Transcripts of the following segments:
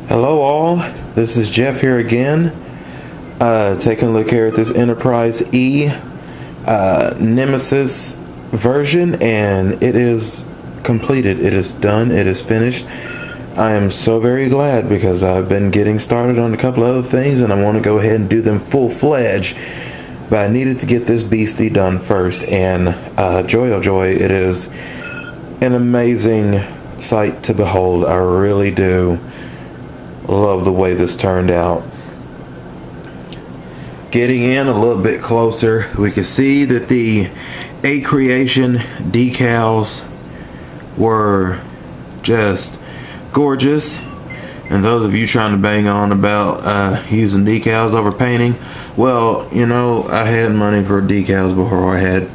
Hello all, this is Jeff here again, taking a look here at this Enterprise E Nemesis version, and it is completed, it is done, it is finished. I am so very glad because I've been getting started on a couple other things and I want to go ahead and do them full-fledged, but I needed to get this beastie done first, and joy oh joy, it is an amazing sight to behold. I really do love the way this turned out. Getting in a little bit closer, we can see that the A Creation decals were just gorgeous. And those of you trying to bang on about using decals over painting, well, you know, I had money for decals before I had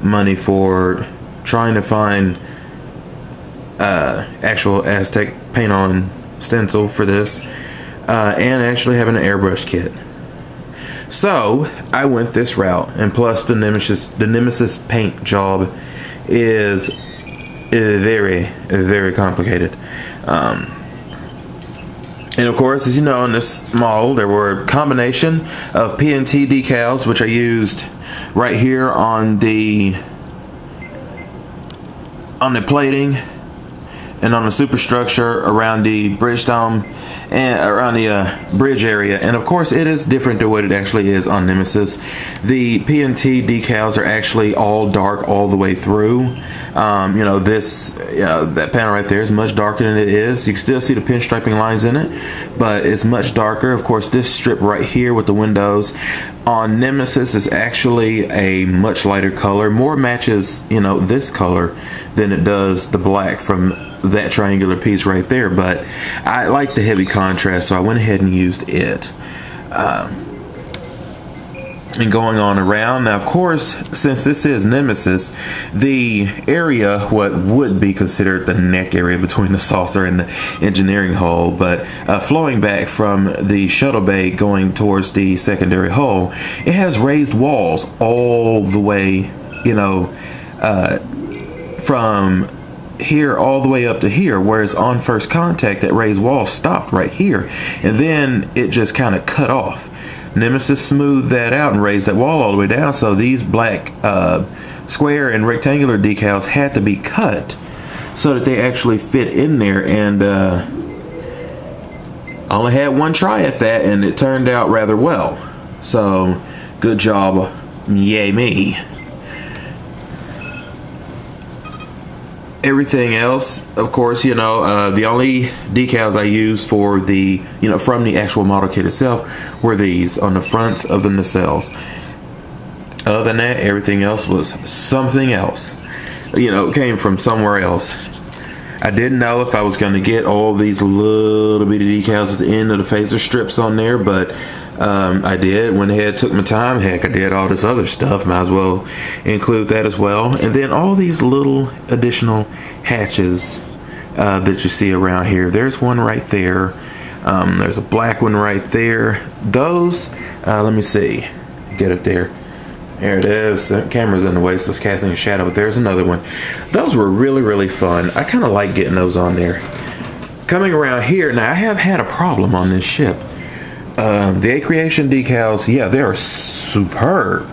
money for trying to find actual Aztec paint on stencil for this, and actually having an airbrush kit. So I went this route, and plus the Nemesis paint job is very, very complicated. And of course, as you know, in this model there were a combination of PNT decals, which I used right here on the plating and on the superstructure around the bridge dome and around the bridge area. And of course it is different to what it actually is on Nemesis. The PNT decals are actually all dark all the way through. You know, that panel right there is much darker than it is. You can still see the pinstriping lines in it, but it's much darker. Of course, this strip right here with the windows on Nemesis is actually a much lighter color. More matches, you know, this color than it does the black from that triangular piece right there, but I like the heavy contrast, so I went ahead and used it. And going on around, now of course, since this is Nemesis, the area, what would be considered the neck area between the saucer and the engineering hull, but flowing back from the shuttle bay going towards the secondary hull, it has raised walls all the way, you know, from here all the way up to here, whereas on first contact that raised wall stopped right here, and then it just kind of cut off. Nemesis smoothed that out and raised that wall all the way down, so these black square and rectangular decals had to be cut so that they actually fit in there, and I only had one try at that and it turned out rather well, so good job, yay me. Everything else, of course, you know, the only decals I used for the, you know, from the actual model kit itself were these on the front of the nacelles. Other than that, everything else was something else. You know, it came from somewhere else. I didn't know if I was going to get all these little bitty decals at the end of the phaser strips on there, but I did. Went ahead, took my time. Heck, I did all this other stuff. Might as well include that as well. And then all these little additional hatches that you see around here. There's one right there. There's a black one right there. Those, let me see. Get it there. There it is. The camera's in the way, so it's casting a shadow. But there's another one. Those were really, really fun. I kind of like getting those on there. Coming around here, now I have had a problem on this ship. The A Creation decals, yeah, they are superb,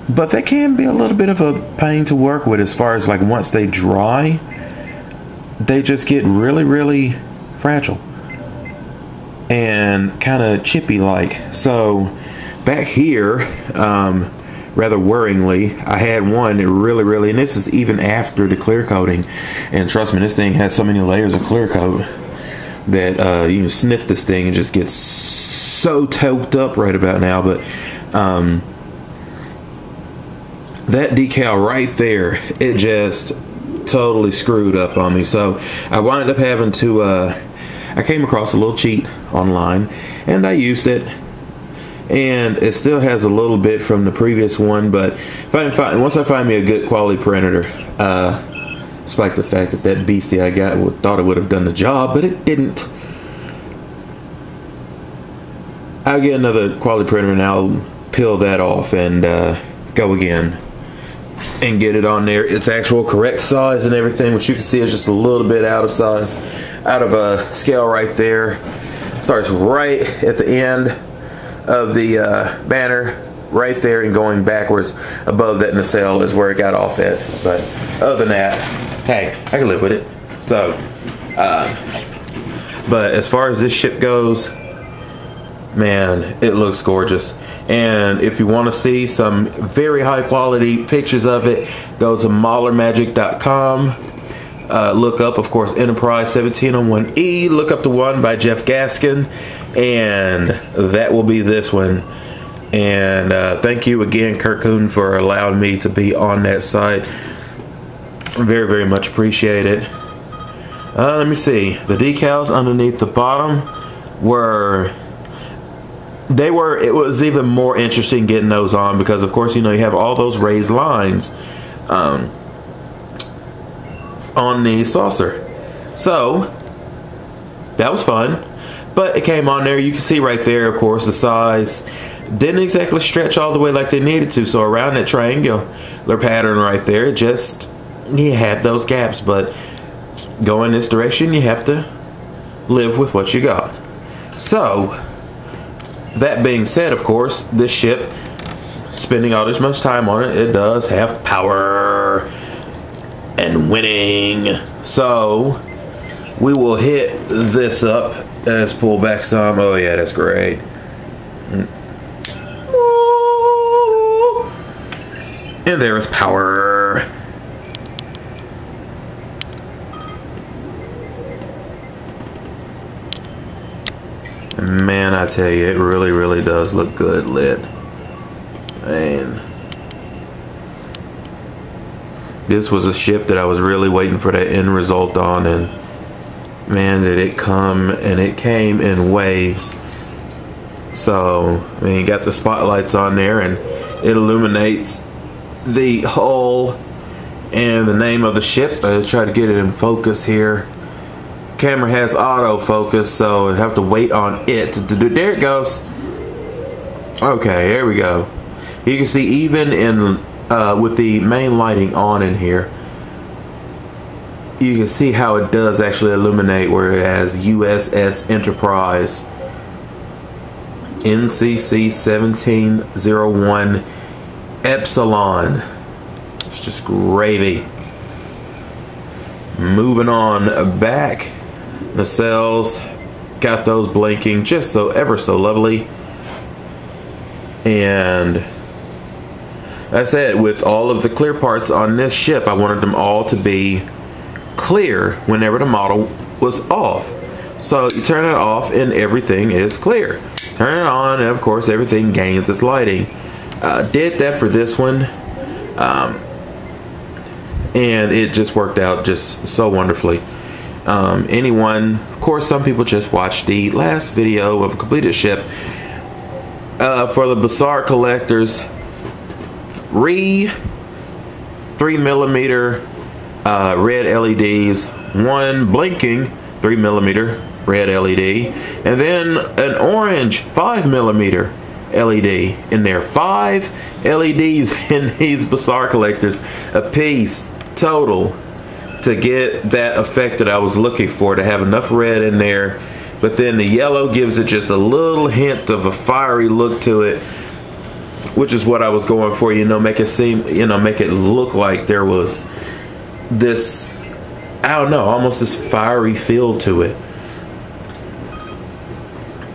but they can be a little bit of a pain to work with as far as, like, once they dry, they just get really, really fragile and kind of chippy like. So back here, rather worryingly, I had one that really, and this is even after the clear coating, and trust me, this thing has so many layers of clear coat that you can sniff this thing and just get so toked up right about now. But that decal right there, it just totally screwed up on me. So I wound up having to I came across a little cheat online and I used it, and it still has a little bit from the previous one, but once I find me a good quality printer, despite the fact that that beastie I got thought it would have done the job, but it didn't. I'll get another quality printer and I'll peel that off and go again. and get it on there. Its actual correct size and everything, which you can see is just a little bit out of size, out of a scale right there. Starts right at the end of the banner, right there, and going backwards above that nacelle is where it got off at. But other than that, hey, I can live with it. So, but as far as this ship goes, man, it looks gorgeous. And if you want to see some very high quality pictures of it, go to MaulerMagic.com. Look up, of course, Enterprise 1701E. Look up the one by Jeff Gaskin, and that will be this one. And thank you again, Kirkhoon, for allowing me to be on that site. Very, very much appreciate it. Let me see. The decals underneath the bottom it was even more interesting getting those on, because of course, you know, you have all those raised lines on the saucer. So that was fun, but it came on there. You can see right there, of course, the size didn't exactly stretch all the way like they needed to. So around that triangular pattern right there, just, you had those gaps, but going this direction, you have to live with what you got. So that being said, of course, this ship, spending all this much time on it, it does have power and winning. So we will hit this up. Let's pull back some. Oh yeah, that's great. And there is power. Man, I tell you, it really, really does look good lit. Man, this was a ship that I was really waiting for that end result on, and man, did it come, and it came in waves. So, I mean, you got the spotlights on there, and it illuminates the hull and the name of the ship. I'll try to get it in focus here. Camera has autofocus, so I have to wait on it to do. There it goes. Okay, there we go. You can see even in with the main lighting on in here, you can see how it does actually illuminate, where it has USS Enterprise NCC 1701 Epsilon. It's just gravy. Moving on back, nacelles, got those blinking just so ever so lovely. And I said, with all of the clear parts on this ship, I wanted them all to be clear whenever the model was off. So you turn it off and everything is clear. Turn it on and of course everything gains its lighting. Did that for this one, and it just worked out just so wonderfully. Anyone, of course, some people just watched the last video of a completed ship. For the Bizarre collectors, 3mm red LEDs, one blinking 3mm red LED, and then an orange 5mm LED in there. 5 LEDs in these Bizarre collectors a piece total to get that effect that I was looking for, to have enough red in there, but then the yellow gives it just a little hint of a fiery look to it, which is what I was going for, you know, make it seem, you know, make it look like there was this, I don't know, almost this fiery feel to it.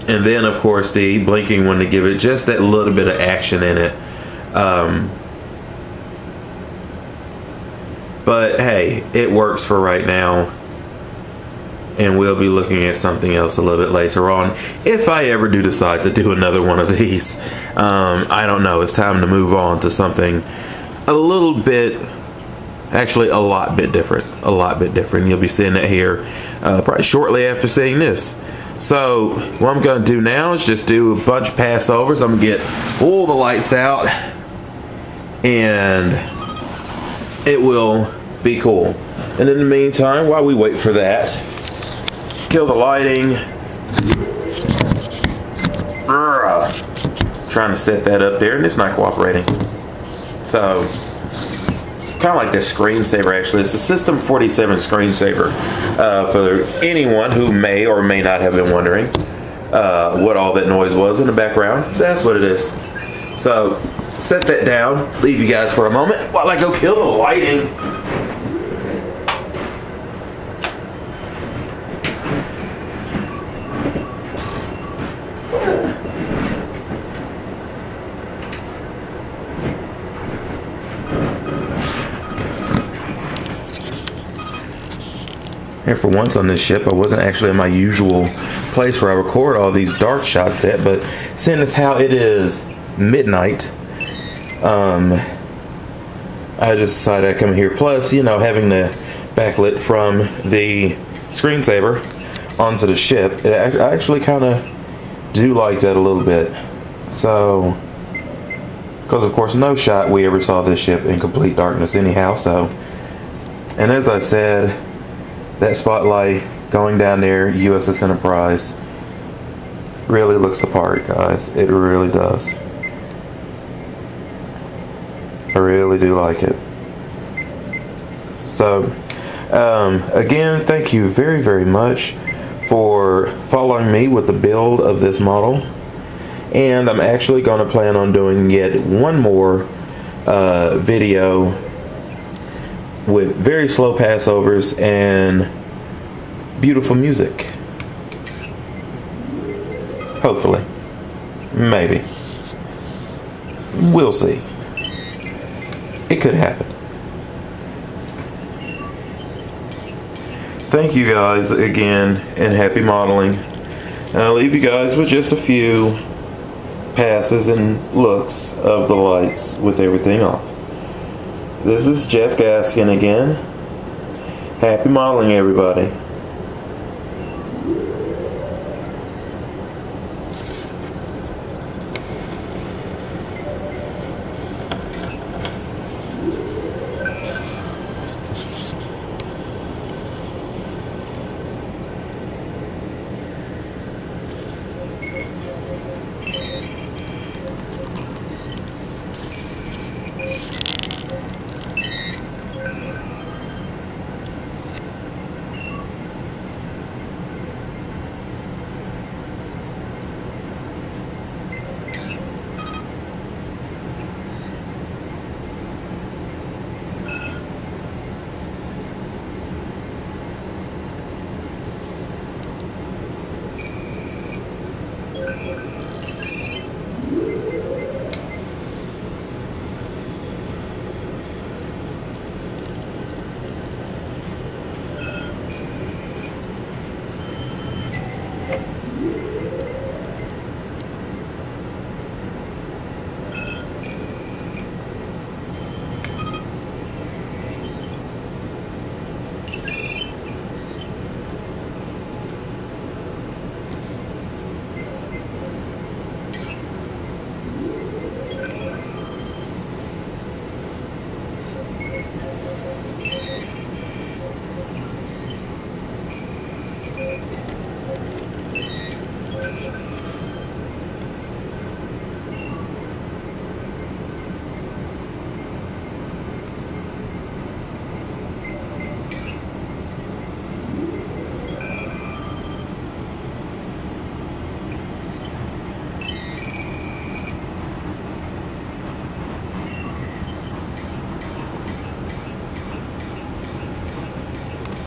And then of course the blinking one to give it just that little bit of action in it. But hey, it works for right now, and we'll be looking at something else a little bit later on if I ever do decide to do another one of these. I don't know, it's time to move on to something a little bit, actually a lot bit different. You'll be seeing it here probably shortly after seeing this. So what I'm going to do now is just do a bunch of passovers. I'm going to get all the lights out, and it will be cool. And in the meantime, while we wait for that, kill the lighting. Trying to set that up there, and it's not cooperating. So kind of like the screensaver. Actually, it's the System 47 screensaver. For anyone who may or may not have been wondering what all that noise was in the background, that's what it is. So set that down. Leave you guys for a moment while I go kill the lighting. And for once on this ship, I wasn't actually in my usual place where I record all these dark shots at, but seeing as how it is midnight, I just decided I'd come here. Plus, you know, having the backlit from the screensaver onto the ship, I actually kind of do like that a little bit. So, because of course no shot we ever saw this ship in complete darkness anyhow, so. And as I said, that spotlight going down there, USS Enterprise, really looks the part, guys. It really does. I really do like it. So, again, thank you very, very much for following me with the build of this model. And I'm actually going to plan on doing yet one more video with very slow passovers and beautiful music. Hopefully. Maybe. We'll see. It could happen. Thank you guys again, and happy modeling. And I'll leave you guys with just a few passes and looks of the lights with everything off. This is Jeff Gaskin again. Happy modeling, everybody.